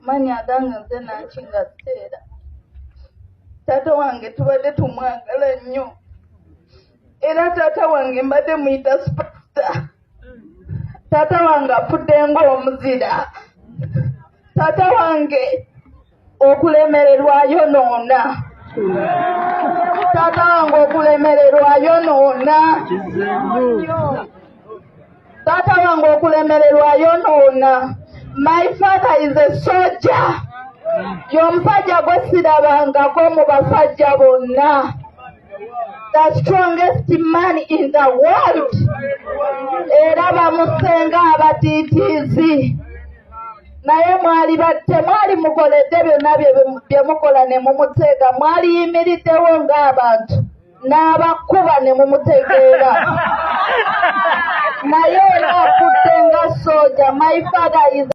Mani agange nze nankinga seera. Taata wange tubadde tumwagala nnyo. Era taata wange mbadde muyita superstar. Taata wange afudde ng'omuzira. Taata wange okulemererwa yonoona. Taata wange okulemererwa yonoona. Taata wange okulemererwa yonoona. My father is a soldier. Y'omusajja gwe sirabangako mu basajja bonna. The strongest man in the world. Era bamusenga abatiitiizi. Naye temwali mukoledde byonna bye mukola ne mumuteega. Mwali yimiriddewo ng'abantu n'abakuba ne mumutegeera. Naye era afudde nga soja. My father is